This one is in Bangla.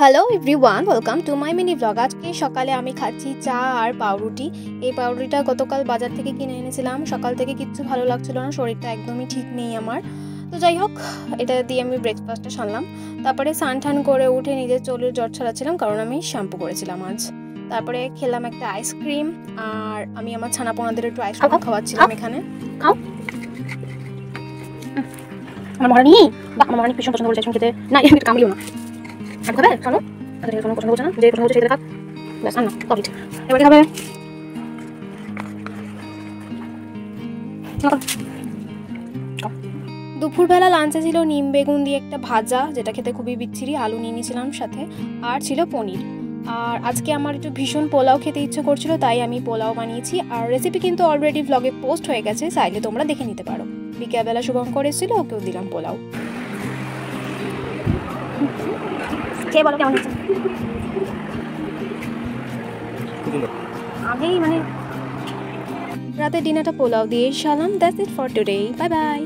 Hello everyone, welcome to my mini blog. আজকে সকালে আমি খাচ্ছি চা আর পাউরুটি। এই পাউরুটিটা গতকাল বাজার থেকে কিনে এনেছিলাম। সকাল থেকে কিচ্ছু ভালো লাগছিল না, শরীরটা একদমই ঠিক নেই আমার। তো যাই হোক, এটা দিয়ে আমি ব্রেকফাস্টটা সারলাম। তারপরে স্নান টান করে উঠে নিজের চুলের জট ছাড়াচ্ছিলাম, কারণ আমি শ্যাম্পু করেছিলাম আজ। তারপরে খেলাম একটা আইসক্রিম, আর আমি আমার ছানাপোনাদের একটু আইসক্রিম খাওয়াচ্ছিলাম এখানে। আমার মহারানী আমার মহারানী ভীষণ পছন্দ করেছে আইসক্রিম খেতে। না এটা কামড়িও না, আর খাবে শোনো। আচ্ছা শোনো, পছন্দ করছে না, যে পছন্দ করছে সেটা থাক। ব্যাস আর না কমপ্লিট। এবারে খাবে দুপুরবেলা লাঞ্চে ছিল নিম বেগুন দিয়ে একটা ভাজা, যেটা খেতে খুবই বিচ্ছিরি। আলু নিয়ে নিয়েছিলাম সাথে, আর ছিল পনির। আর আজকে আমার একটু ভীষণ পোলাও খেতে ইচ্ছে করছিল, তাই আমি পোলাও বানিয়েছি। আর রেসিপি কিন্তু অলরেডি ব্লগে পোস্ট হয়ে গেছে, চাইলে তোমরা দেখে নিতে পারো। বিকেলবেলা শুভঙ্কর এসেছিল, ওকেও দিলাম পোলাও। খেয়ে বলো কেমন হচ্ছে। আগেই মানে রাতে ডিনারটা পোলাও দিয়েই সারলাম। That's it for today, bye by.